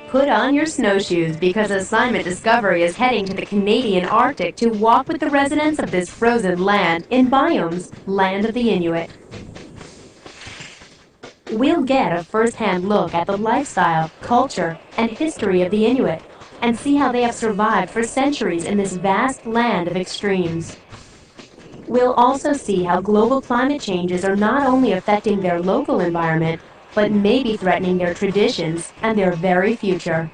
Put on your snowshoes because Assignment Discovery is heading to the Canadian Arctic to walk with the residents of this frozen land in Biome's Land of the Inuit. We'll get a first-hand look at the lifestyle, culture, and history of the Inuit, and see how they have survived for centuries in this vast land of extremes. We'll also see how global climate changes are not only affecting their local environment, but may be threatening their traditions and their very future.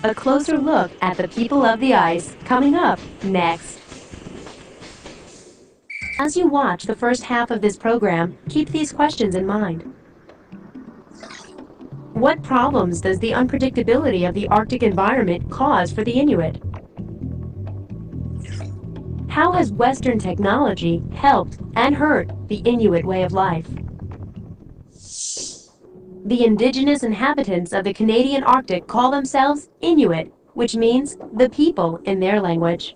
A closer look at the people of the ice coming up next. As you watch the first half of this program, keep these questions in mind. What problems does the unpredictability of the Arctic environment cause for the Inuit? How has Western technology helped and hurt the Inuit way of life? The indigenous inhabitants of the Canadian Arctic call themselves Inuit, which means the people in their language.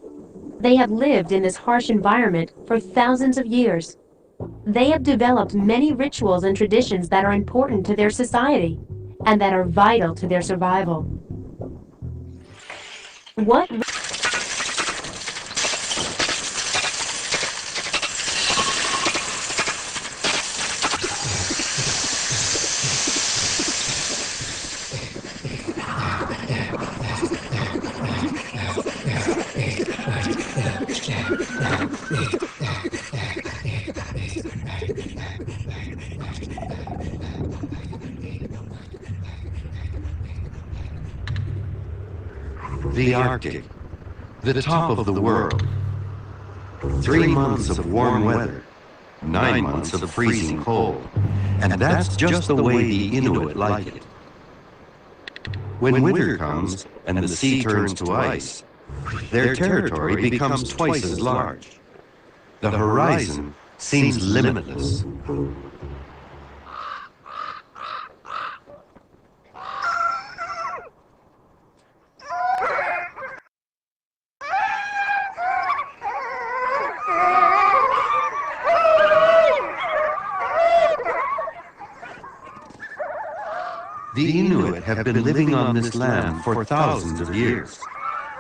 They have lived in this harsh environment for thousands of years. They have developed many rituals and traditions that are important to their society and that are vital to their survival. What The Arctic, the top of the world. 3 months of warm weather, 9 months of freezing cold. And that's just the way the Inuit like it. When winter comes and the sea turns to ice, their territory becomes twice as large. The horizon seems limitless. The Inuit have been living on this land for thousands of years.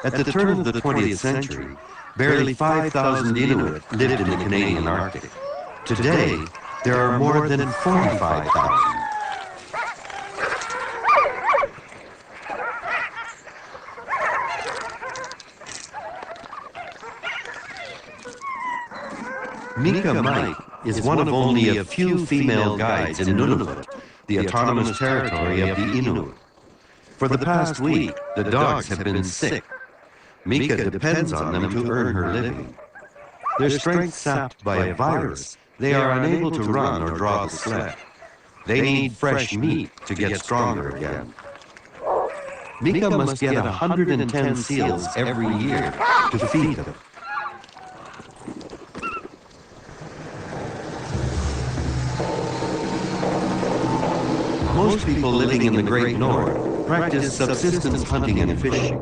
At the turn of the 20th century, barely 5,000 Inuit lived in the Canadian Arctic. Today, there are more than 45,000. Mika Mike is one of only a few female guides in Nunavut, the autonomous territory of the Inuit. For the past week, the dogs have been sick. Mika depends on them to earn her living. Their strength sapped by a virus, they are unable to run or draw the sled. They need fresh meat to get stronger again. Mika must get 110 seals every year to feed them. Most people living in the Great North practice subsistence hunting and fishing.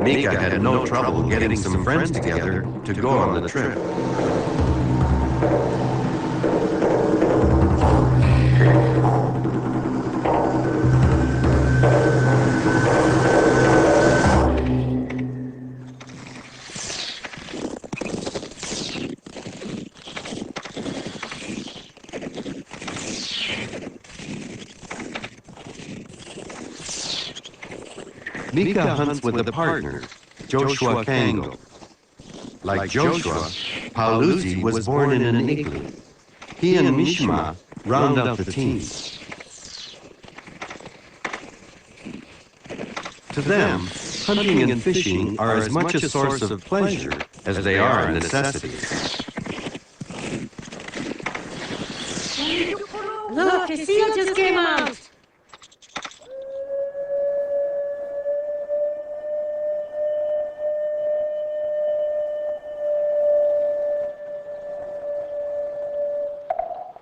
Mika had no trouble getting some friends together to go on the trip. Mika hunts with a partner, Joshua Kango. Like Joshua, Pauluzi was born in an igloo. He and Mishima round up the team. To them, hunting and fishing are as much a source of pleasure as they are a necessity. Look, a seal just came out!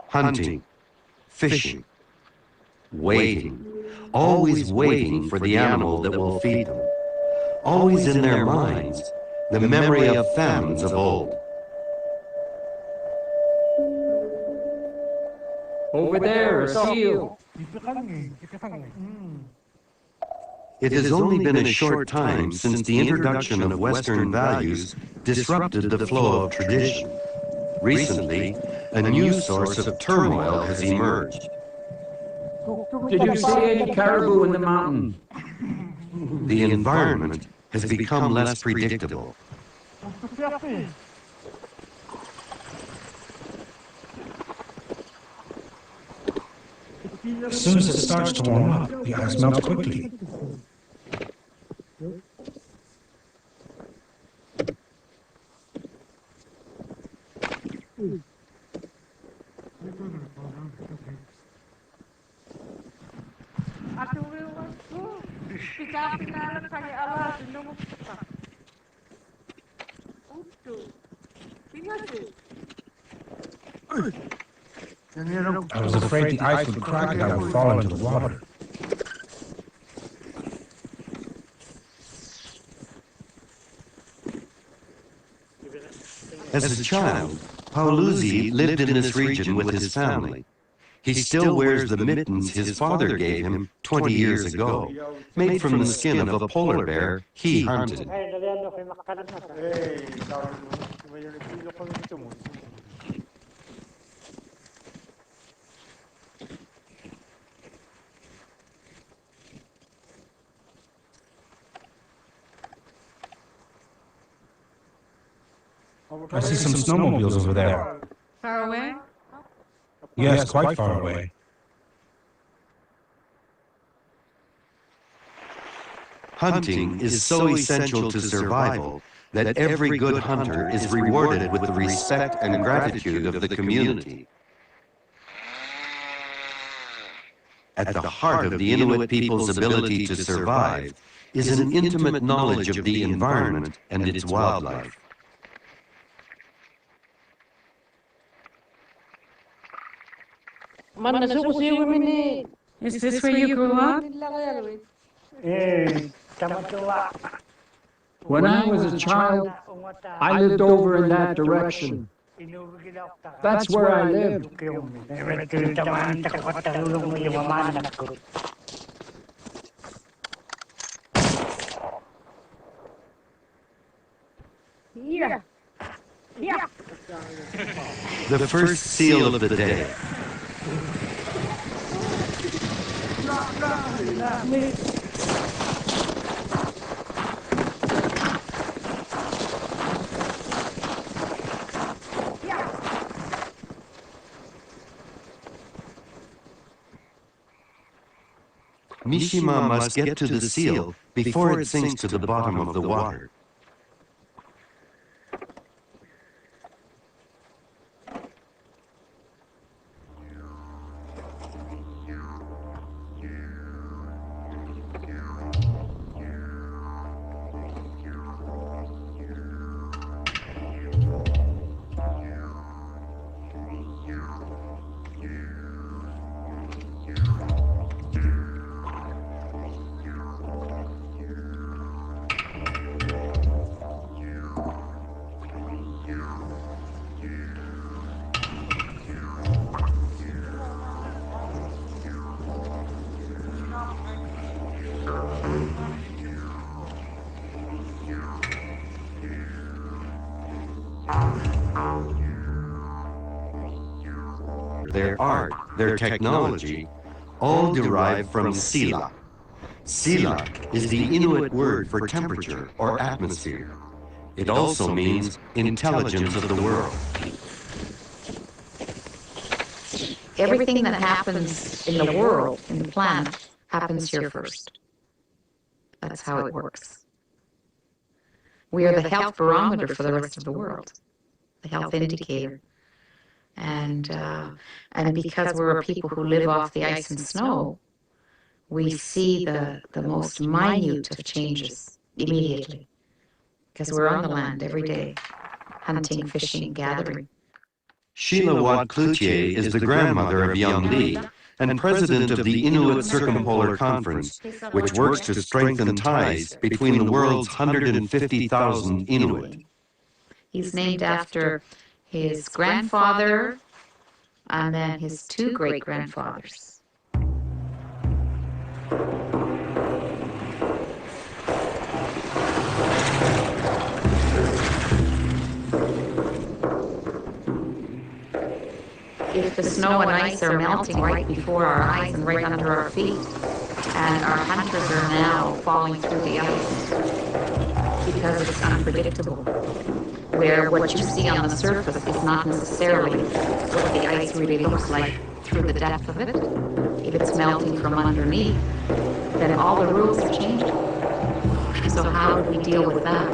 Hunting, fishing, waiting, always waiting for the animal that will feed them. Always in their minds, the memory of famines of old. Over there, a seal. It has only been a short time since the introduction of Western values disrupted the flow of tradition. Recently, a new source of turmoil has emerged. Did you see any caribou in the mountain? The environment has become less predictable. As soon as it starts to warm up, the ice melts quickly. I was afraid the ice would crack and I would fall into the water. As a child, Pauluzi lived in this region with his family. He still wears the mittens his father gave him 20 years ago, made from the skin of a polar bear he hunted. I see some snowmobiles over there. Far away? Yes, quite far away. Hunting is so essential to survival that every good hunter is rewarded with the respect and gratitude of the community. At the heart of the Inuit people's ability to survive is an intimate knowledge of the environment and its wildlife. Is this where you grew up? When I was a child, I lived over in that direction. That's where I lived. The first seal of the day. Mishima must get to the seal before it sinks to the bottom of the water. Their art, their technology, all derive from sila. Sila is the Inuit word for temperature or atmosphere. It also means intelligence of the world. Everything that happens in the world, in the planet, happens here first. That's how it works. We are the health barometer for the rest of the world, the health indicator. And because we're a people who live off the ice and snow, we see the most minute of changes immediately. Because we're on the land every day, hunting, fishing, gathering. Sheila Wat Cloutier is the grandmother of Young Lee and president of the Inuit Circumpolar Conference, which works to strengthen ties between the world's 150,000 Inuit. He's named after his grandfather and then his two great-grandfathers. If the snow and ice are melting right before our eyes and right under our feet, and our hunters are now falling through the ice because it's unpredictable, where what you see on the surface is not necessarily what the ice really looks like through the depth of it. If it's melting from underneath, then all the rules are changing. So how do we deal with that?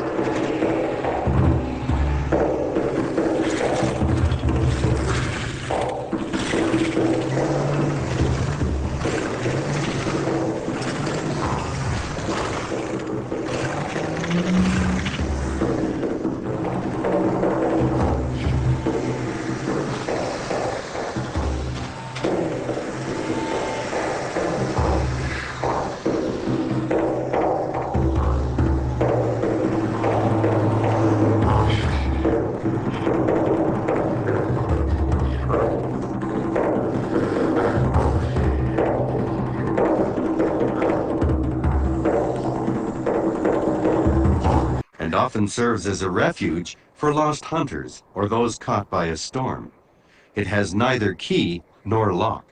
And often serves as a refuge for lost hunters or those caught by a storm. It has neither key nor lock.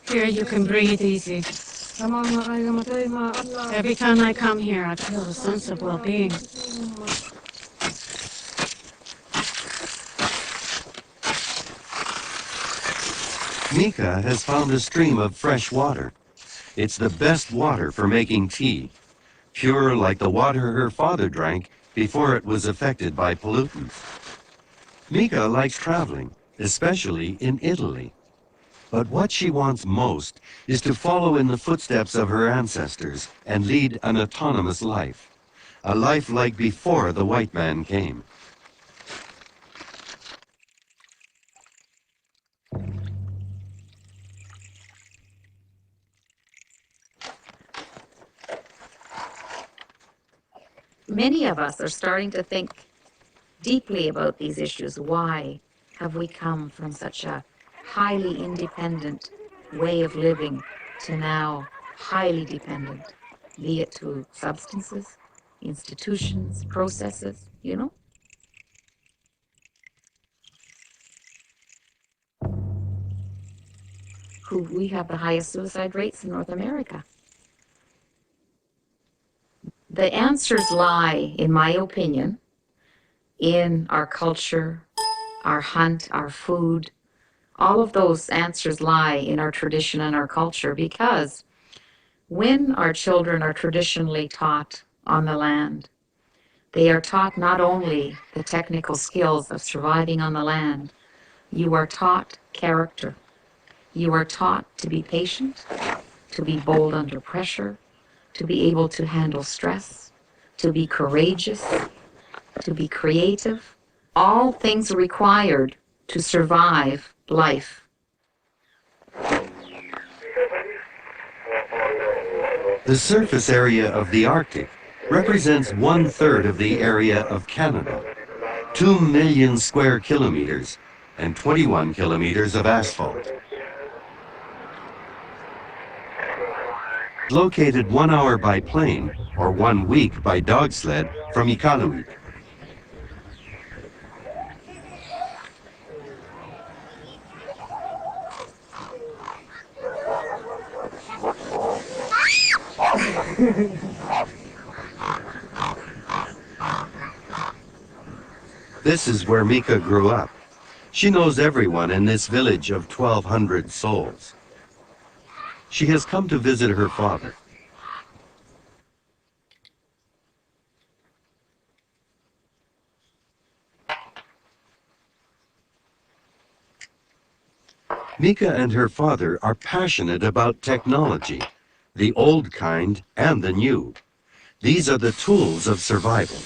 Here you can breathe easy. Every time I come here, I feel a sense of well-being. Mika has found a stream of fresh water. It's the best water for making tea, pure like the water her father drank before it was affected by pollutants. Mika likes traveling, especially in Italy. But what she wants most is to follow in the footsteps of her ancestors and lead an autonomous life, a life like before the white man came. Many of us are starting to think deeply about these issues. Why have we come from such a highly independent way of living to now highly dependent, be it to substances, institutions, processes, you know? We have the highest suicide rates in North America. The answers lie, in my opinion, in our culture, our hunt, our food. All of those answers lie in our tradition and our culture, because when our children are traditionally taught on the land, they are taught not only the technical skills of surviving on the land, you are taught character. You are taught to be patient, to be bold under pressure, to be able to handle stress, to be courageous, to be creative. All things required to survive life. The surface area of the Arctic represents 1/3 of the area of Canada, 2 million square kilometers, and 21 kilometers of asphalt. Located 1 hour by plane or 1 week by dog sled from Inuit. This is where Mika grew up. She knows everyone in this village of 1,200 souls. She has come to visit her father. Mika and her father are passionate about technology, the old kind and the new. These are the tools of survival.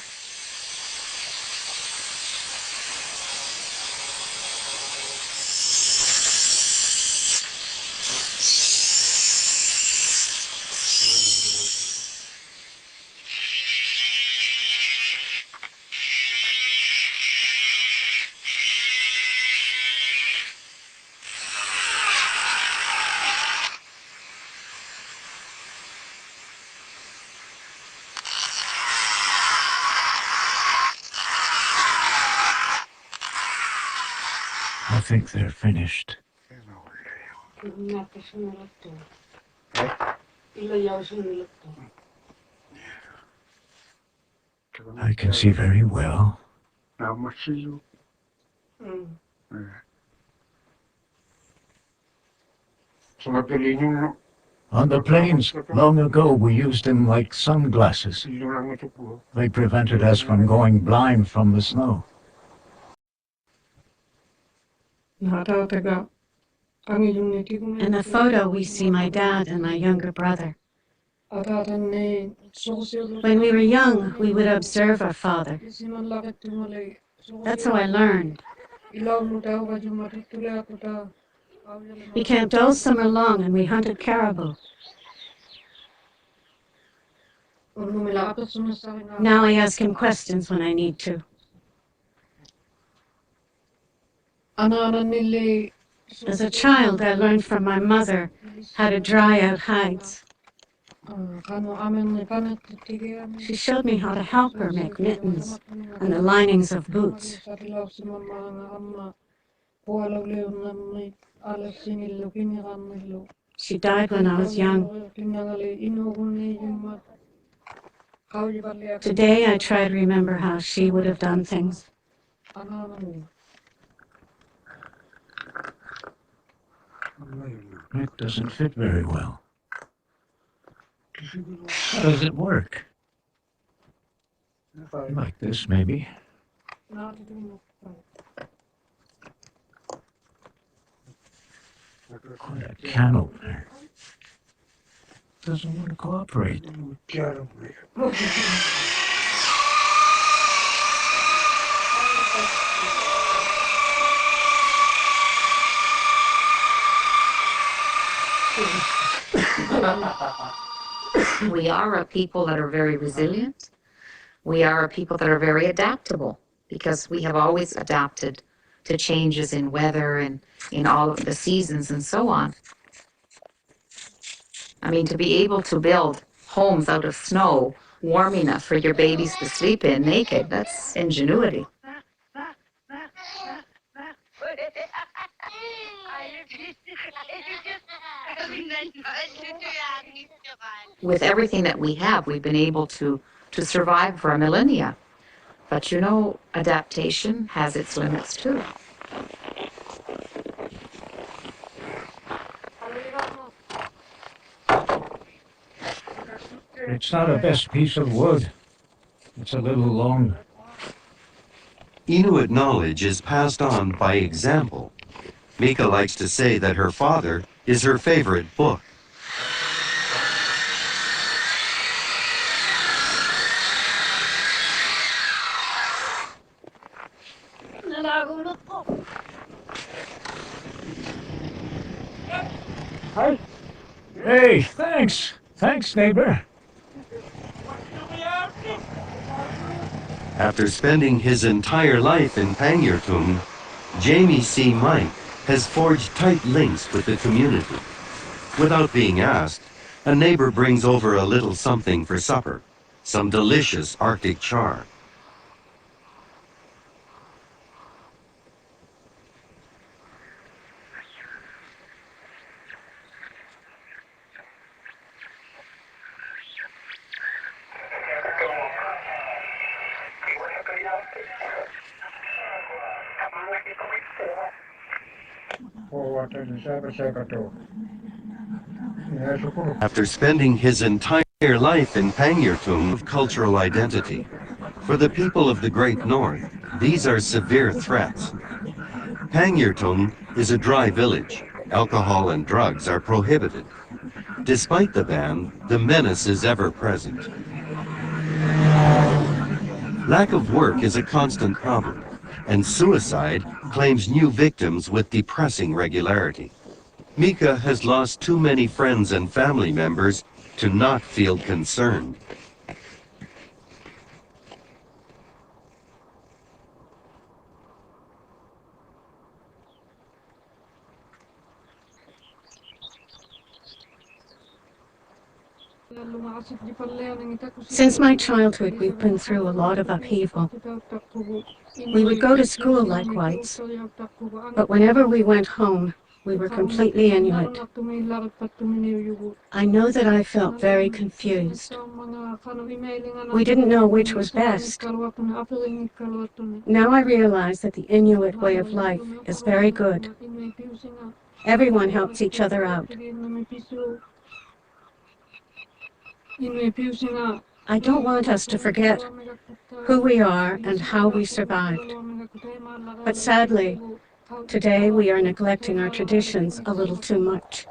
I think they're finished. I can see very well. On the plains, long ago, we used them like sunglasses. They prevented us from going blind from the snow. In the photo, we see my dad and my younger brother. When we were young, we would observe our father. That's how I learned. We camped all summer long and we hunted caribou. Now I ask him questions when I need to. As a child, I learned from my mother how to dry out hides. She showed me how to help her make mittens and the linings of boots. She died when I was young. Today I try to remember how she would have done things. It doesn't fit very well. How does it work? Like this, maybe. Quite a can opener. Doesn't want to cooperate. We are a people that are very resilient. We are a people that are very adaptable because we have always adapted to changes in weather and in all of the seasons and so on. I mean, to be able to build homes out of snow warm enough for your babies to sleep in naked, that's ingenuity. With everything that we have, we've been able to survive for a millennia. But you know, adaptation has its limits too. It's not a best piece of wood. It's a little long. Inuit knowledge is passed on by example. Mika likes to say that her father is her favorite book. Hey, thanks. Thanks, neighbor. After spending his entire life in Pangyurtung, Jamie C. Mike has forged tight links with the community. Without being asked, a neighbor brings over a little something for supper, some delicious Arctic char. After spending his entire life in Pangyurtung of cultural identity, for the people of the Great North, these are severe threats. Pangyurtung is a dry village. Alcohol and drugs are prohibited. Despite the ban, the menace is ever present. Lack of work is a constant problem, and suicide claims new victims with depressing regularity. Mika has lost too many friends and family members to not feel concerned. Since my childhood, we've been through a lot of upheaval. We would go to school like whites, but whenever we went home, we were completely Inuit. I know that I felt very confused. We didn't know which was best. Now I realize that the Inuit way of life is very good. Everyone helps each other out. I don't want us to forget who we are and how we survived. But sadly, today we are neglecting our traditions a little too much.